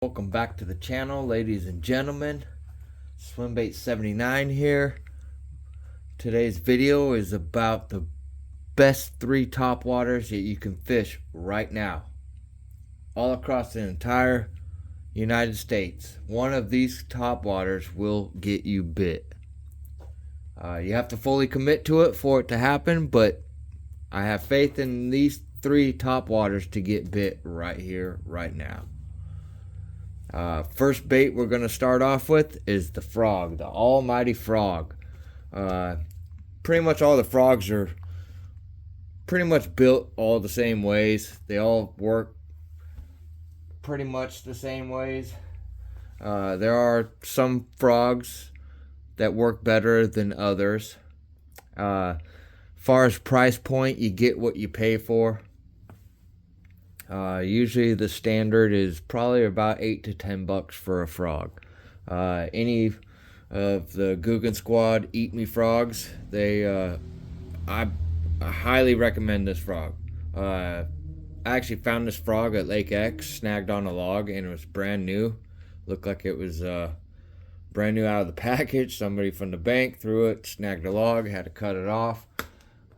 Welcome back to the channel, ladies and gentlemen. Swimbait 79 here. Today's video is about the best 3 top waters that you can fish right now, all across the entire United States. One of these top waters will get you bit. You have to fully commit to it for it to happen, but I have faith in these 3 top waters to get bit right here, right now. First bait we're going to start off with is the frog, the almighty frog. Pretty much all the frogs are pretty much built all the same ways. They all work pretty much the same ways. There are some frogs that work better than others. Far as price point, you get what you pay for. Usually the standard is probably about $8 to $10 for a frog. Any of the Guggen Squad Eat Me frogs, I highly recommend this frog. I actually found this frog at Lake X, snagged on a log, and it was brand new. Looked like it was brand new out of the package. Somebody from the bank threw it, snagged a log, had to cut it off.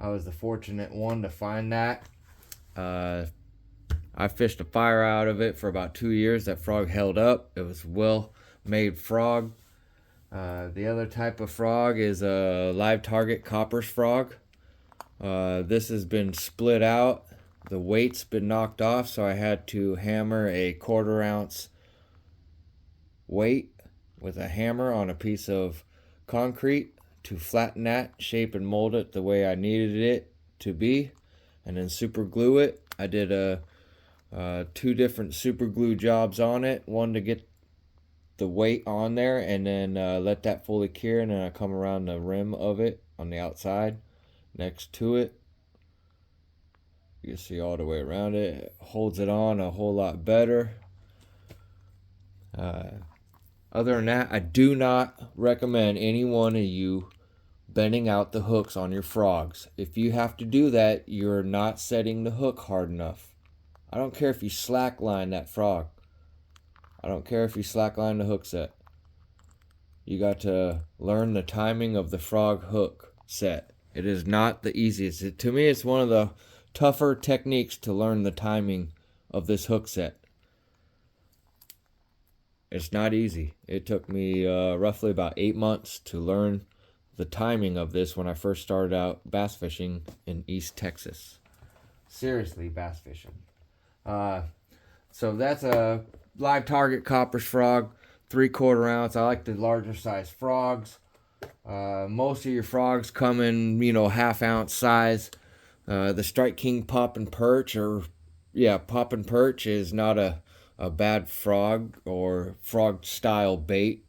I was the fortunate one to find that. I fished a fire out of it for about 2 years. That frog held up. It was a well-made frog. The other type of frog is a live target Copper's frog. This has been split out. The weight's been knocked off, so I had to hammer a 1/4 ounce weight with a hammer on a piece of concrete to flatten that, shape and mold it the way I needed it to be, and then super glue it. I did 2 different super glue jobs on it, one to get the weight on there and then let that fully cure, and then I come around the rim of it on the outside next to it. You can see all the way around it. It holds it on a whole lot better. Other than that, I do not recommend any one of you bending out the hooks on your frogs. If you have to do that, you're not setting the hook hard enough. I don't care if you slackline that frog. I don't care if you slackline the hook set. You got to learn the timing of the frog hook set. It is not the easiest. To me, it's one of the tougher techniques to learn the timing of this hook set. It's not easy. It took me roughly about 8 months to learn the timing of this when I first started out bass fishing in East Texas. Seriously, bass fishing. So that's a live target Copper's frog, 3/4 ounce. I like the larger size frogs. Most of your frogs come in, 1/2 ounce size. The Strike King Pop and Perch, Pop and Perch is not a bad frog or frog style bait.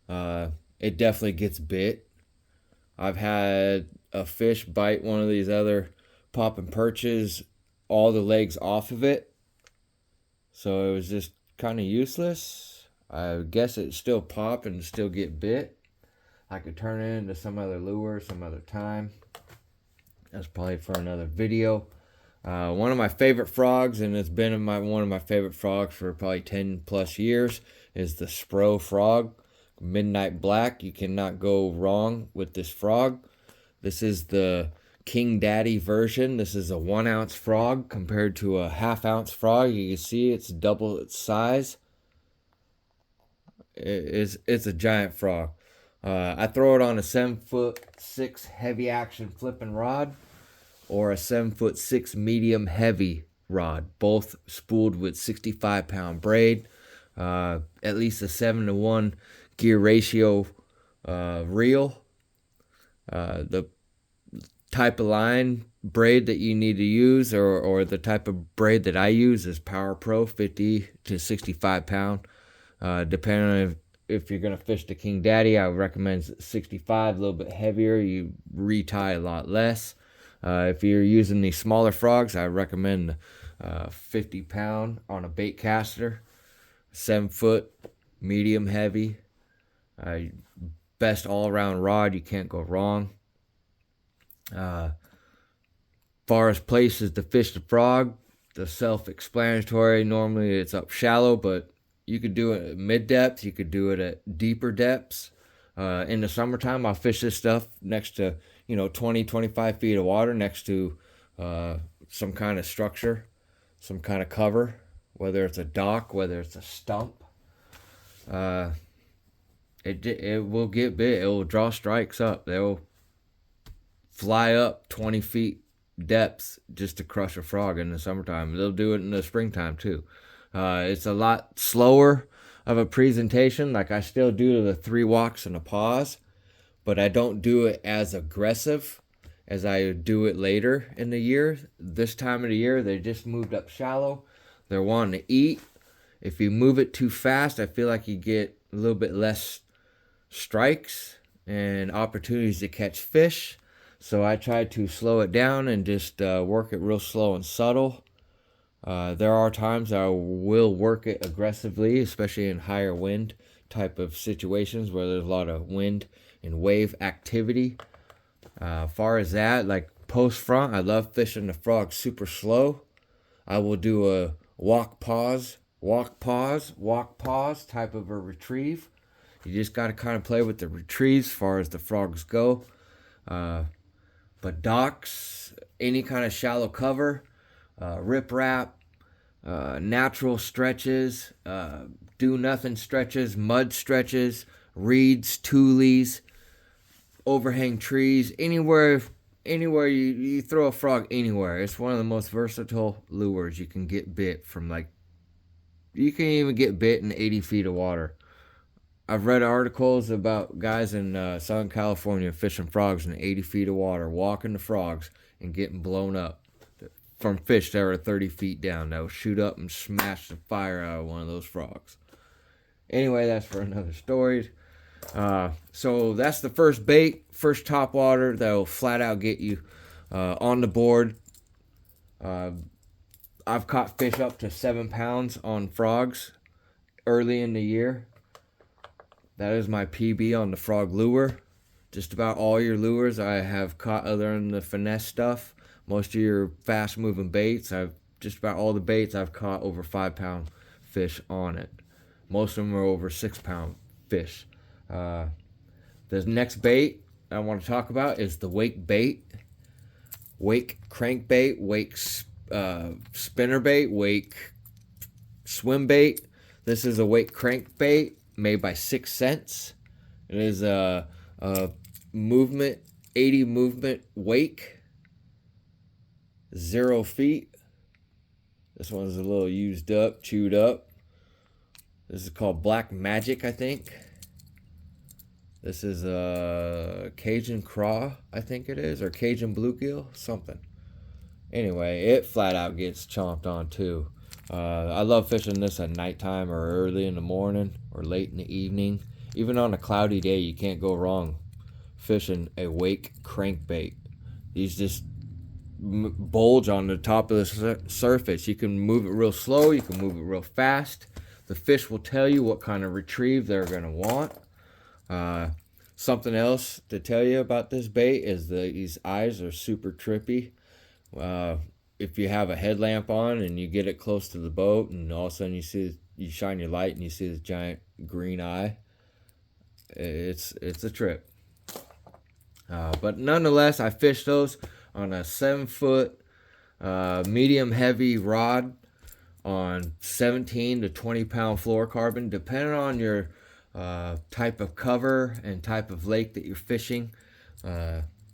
It definitely gets bit. I've had a fish bite one of these other Pop and Perches, all the legs off of it, so it was just kind of useless. I guess it still pop and still get bit. I could turn it into some other lure some other time. That's probably for another video. One of my favorite frogs, and it's been one of my favorite frogs for probably 10 plus years, is the Spro frog, Midnight Black. You cannot go wrong with this frog. This is the King Daddy version. This is a 1 ounce frog compared to a 1/2 ounce frog. You can see it's double its size. It's a giant frog. I throw it on a 7'6" heavy action flipping rod or a 7'6" medium heavy rod, both spooled with 65-pound braid. At least a 7-to-1 gear ratio reel. The type of line braid that you need to use, or the type of braid that I use, is Power Pro 50 to 65 pound. Depending on if you're going to fish the King Daddy, I would recommend 65, a little bit heavier. You retie a lot less. If you're using these smaller frogs, I recommend 50 pound on a bait caster, 7 foot, medium heavy. Best all around rod. You can't go wrong. Far as places to fish the frog, the self-explanatory. Normally it's up shallow, but You could do it at mid depth. You could do it at deeper depths. In the summertime, I'll fish this stuff next to 20, 25 feet of water, next to some kind of structure, some kind of cover, whether it's a dock, whether it's a stump. It will get bit. It will draw strikes up. They'll fly up 20 feet depths just to crush a frog in the summertime. They'll do it in the springtime too. It's a lot slower of a presentation. Like, I still do the 3 walks and a pause, but I don't do it as aggressive as I do it later in the year. This time of the year, they just moved up shallow. They're wanting to eat. If you move it too fast, I feel like you get a little bit less strikes and opportunities to catch fish. So I try to slow it down and just work it real slow and subtle. There are times I will work it aggressively, especially in higher wind type of situations where there's a lot of wind and wave activity. Far as that, like post front, I love fishing the frog super slow. I will do a walk, pause, walk, pause, walk, pause type of a retrieve. You just got to kind of play with the retrieves as far as the frogs go. But docks, any kind of shallow cover, riprap, natural stretches, do nothing stretches, mud stretches, reeds, tules, overhang trees, anywhere you throw a frog anywhere. It's one of the most versatile lures. You can get bit from, like, you can even get bit in 80 feet of water. I've read articles about guys in Southern California fishing frogs in 80 feet of water, walking the frogs and getting blown up from fish that are 30 feet down. They'll shoot up and smash the fire out of one of those frogs. Anyway, that's for another story. So that's the first bait, first topwater that will flat out get you on the board. I've caught fish up to 7 pounds on frogs early in the year. That is my PB on the frog lure. Just about all your lures I have caught, other than the finesse stuff. Most of your fast moving baits, just about all the baits I've caught over 5 pound fish on it. Most of them are over 6 pound fish. The next bait I want to talk about is the wake bait, wake crankbait, wake spinner bait, wake swim bait. This is a wake crankbait made by 6 Cents. It is a movement, 80 movement wake, 0 feet. This one's a little used up, chewed up. This is called Black Magic, I think. This is a Cajun craw, I think it is, or Cajun bluegill, something. Anyway, it flat out gets chomped on too. I love fishing this at nighttime or early in the morning or late in the evening. Even on a cloudy day, you can't go wrong fishing a wake crankbait. These just bulge on the top of the surface. You can move it real slow, you can move it real fast. The fish will tell you what kind of retrieve they're going to want. Something else to tell you about this bait is these eyes are super trippy. If you have a headlamp on and you get it close to the boat and all of a sudden you shine your light and you see this giant green eye, it's a trip. But nonetheless, I fished those on a 7-foot medium heavy rod on 17 to 20 pound fluorocarbon, depending on your type of cover and type of lake that you're fishing.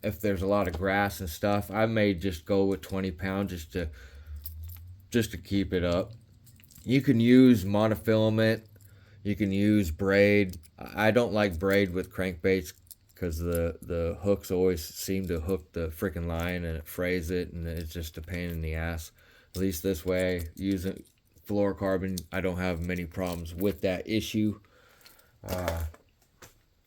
If there's a lot of grass and stuff, I may just go with 20 pounds just to keep it up. You can use monofilament, you can use braid. I don't like braid with crankbaits because the hooks always seem to hook the freaking line and it frays it, and it's just a pain in the ass. At least this way, using fluorocarbon, I don't have many problems with that issue.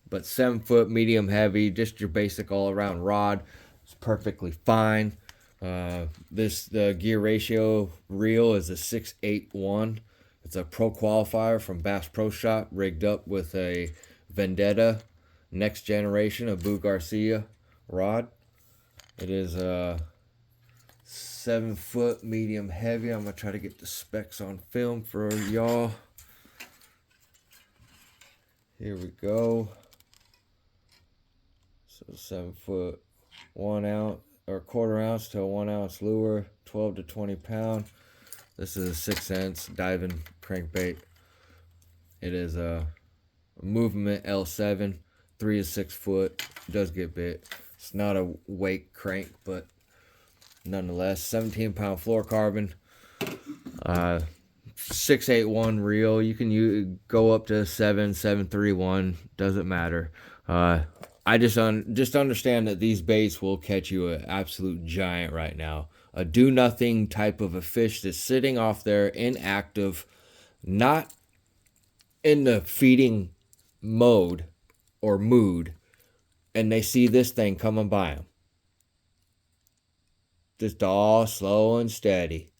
But 7-foot medium heavy, just your basic all around rod, it's perfectly fine. The gear ratio reel is a 681. It's a pro qualifier from Bass Pro Shop, rigged up with a Vendetta next generation of Boo Garcia rod. It is a 7-foot medium heavy. I'm gonna try to get the specs on film for y'all. Here we go. So 7 foot, 1 ounce or quarter ounce to a 1 ounce lure, 12 to 20 pound. This is a 6 ounce diving crankbait. It is a movement L7, 3 to 6 foot. Does get bit. It's not a wake crank, but nonetheless, 17 pound fluorocarbon. 681 reel. You can go up to 731. Doesn't matter. I just understand that these baits will catch you an absolute giant right now. A do nothing type of a fish that's sitting off there inactive, not in the feeding mode or mood, and they see this thing coming by them. Just all slow and steady,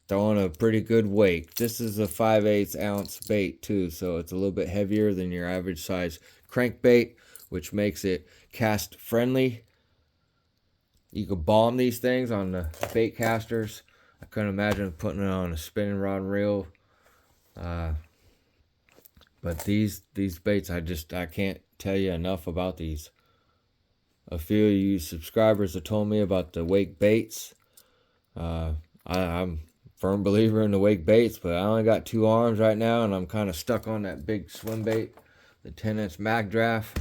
throwing a pretty good wake. This is a 5/8 ounce bait too, so it's a little bit heavier than your average size crankbait, which makes it cast friendly. You could bomb these things on the bait casters. I couldn't imagine putting it on a spinning rod and reel. But these baits, I can't tell you enough about these. A few of you subscribers have told me about the wake baits. I'm a firm believer in the wake baits, but I only got 2 arms right now, and I'm kind of stuck on that big swim bait, the 10-inch mag draft.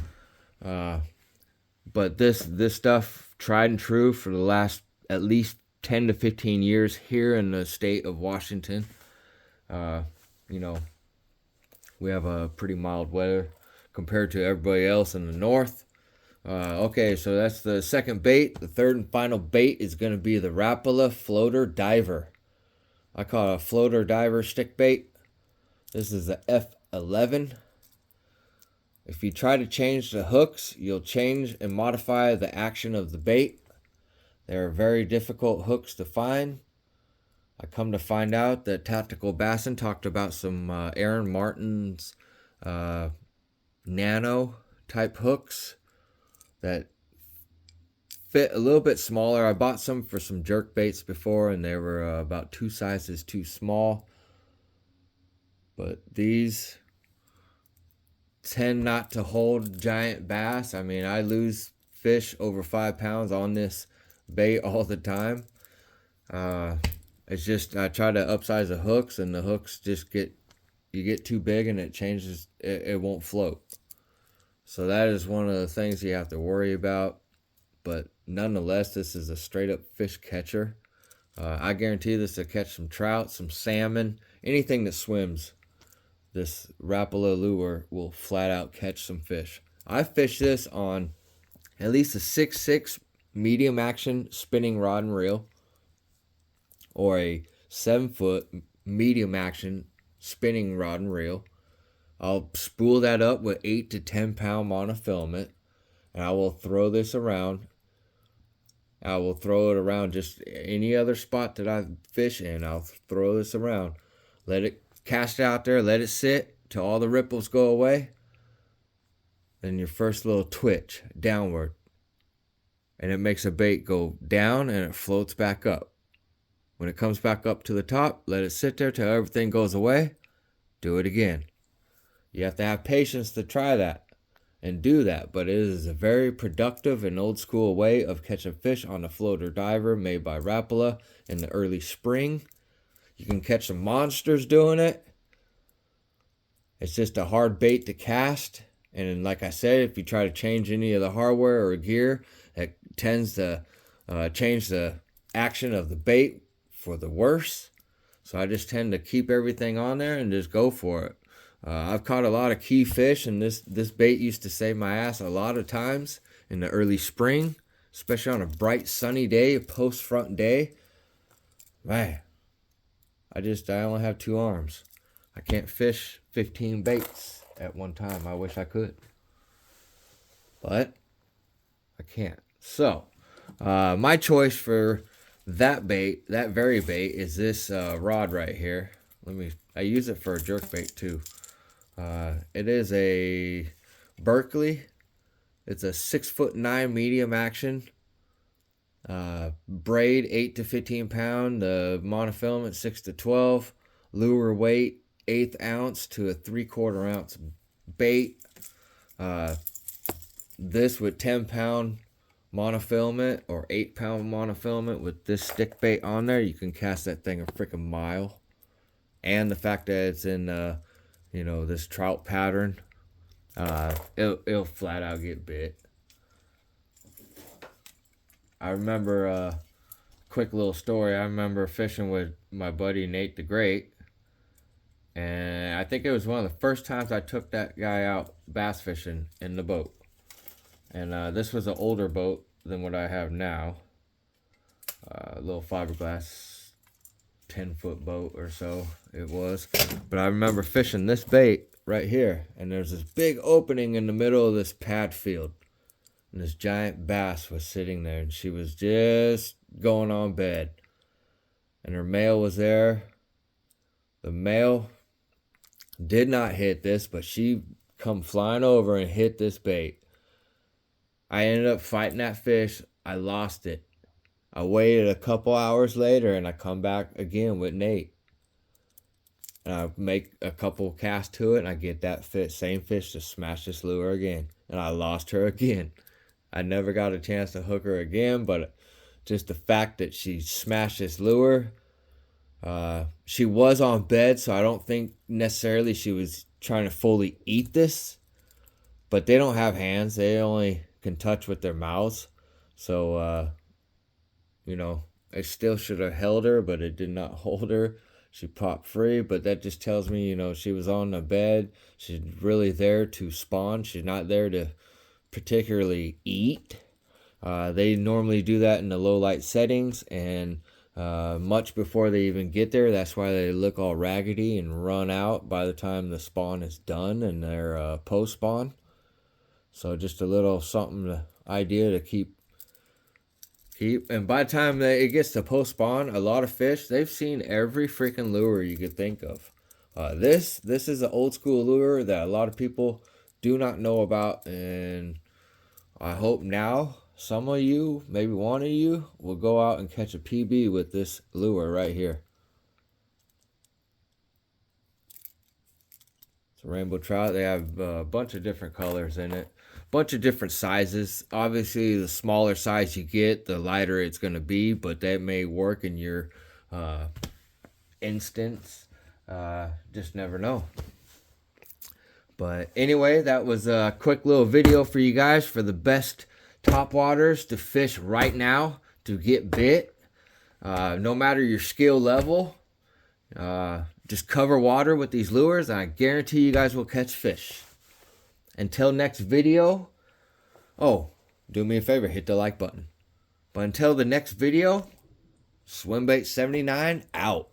But this stuff, tried and true for the last at least 10 to 15 years here in the state of Washington. We have a pretty mild weather compared to everybody else in the north. Okay, so that's the second bait. The third and final bait is going to be the Rapala floater diver. I call it a floater diver stick bait. This is the F11. If you try to change the hooks, you'll change and modify the action of the bait. They're very difficult hooks to find. I come to find out that Tactical Bassin talked about some Aaron Martin's nano type hooks that fit a little bit smaller. I bought some for some jerk baits before, and they were about 2 sizes too small. But these tend not to hold giant bass. I mean, I lose fish over 5 pounds on this bait all the time. It's just I try to upsize the hooks, and the hooks just get too big, and it changes. It won't float. So that is one of the things you have to worry about. But nonetheless, this is a straight up fish catcher. I guarantee this will catch some trout, some salmon, anything that swims. This Rapala lure will flat out catch some fish. I fished this on at least a 6.6 medium action spinning rod and reel, or a 7 foot medium action spinning rod and reel. I'll spool that up with 8 to 10 pound monofilament, and I will throw this around. I will throw it around just any other spot that I fish in. I'll throw this around. Let it cast out there, let it sit till all the ripples go away. Then your first little twitch downward, and it makes a bait go down, and it floats back up. When it comes back up to the top, let it sit there till everything goes away. Do it again. You have to have patience to try that and do that, but it is a very productive and old school way of catching fish on a floater diver made by Rapala in the early spring. You can catch some monsters doing it. It's just a hard bait to cast, and like I said, if you try to change any of the hardware or gear, it tends to change the action of the bait for the worse. So I just tend to keep everything on there and just go for it. I've caught a lot of key fish, and this bait used to save my ass a lot of times in the early spring, especially on a bright sunny day, a post front day. Man, I only have 2 arms. I can't fish 15 baits at one time. I wish I could, but I can't. So my choice for that bait, that very bait, is this rod right here. I use it for a jerk bait too. It is a Berkeley. It's a 6'9" medium action. Braid 8 to 15 pound. The monofilament 6 to 12. Lure weight 1/8 ounce to a 3/4 ounce bait. This with 10-pound monofilament or 8-pound monofilament with this stick bait on there, you can cast that thing a freaking mile. And the fact that it's in, this trout pattern, it'll flat out get bit. I remember quick little story. I remember fishing with my buddy Nate the Great, and I think it was one of the first times I took that guy out bass fishing in the boat. And this was an older boat than what I have now. A little fiberglass 10-foot boat or so it was. But I remember fishing this bait right here, and there's this big opening in the middle of this pad field. And this giant bass was sitting there, and she was just going on bed. And her male was there. The male did not hit this, but she come flying over and hit this bait. I ended up fighting that fish. I lost it. I waited a couple hours later, and I come back again with Nate. And I make a couple casts to it, and I get that same fish to smash this lure again. And I lost her again. I never got a chance to hook her again, but just the fact that she smashed this lure, she was on bed, so I don't think necessarily she was trying to fully eat this. But they don't have hands. They only can touch with their mouths. So, it still should have held her, but it did not hold her. She popped free, but that just tells me, she was on the bed. She's really there to spawn. She's not there to particularly eat. They normally do that in the low light settings, and much before they even get there. That's why they look all raggedy and run out by the time the spawn is done and their post spawn. So just a little idea to keep. And by the time it gets to post spawn, a lot of fish, they've seen every freaking lure you could think of. This is an old school lure that a lot of people do not know about, and I hope now some of you, maybe one of you, will go out and catch a PB with this lure right here. It's a rainbow trout. They have a bunch of different colors in it, bunch of different sizes. Obviously, the smaller size you get, the lighter it's going to be, but that may work in your instance. Just never know. But anyway, that was a quick little video for you guys for the best topwaters to fish right now to get bit. No matter your skill level, just cover water with these lures, and I guarantee you guys will catch fish. Until next video, do me a favor, hit the like button. But until the next video, Swimbait79 out.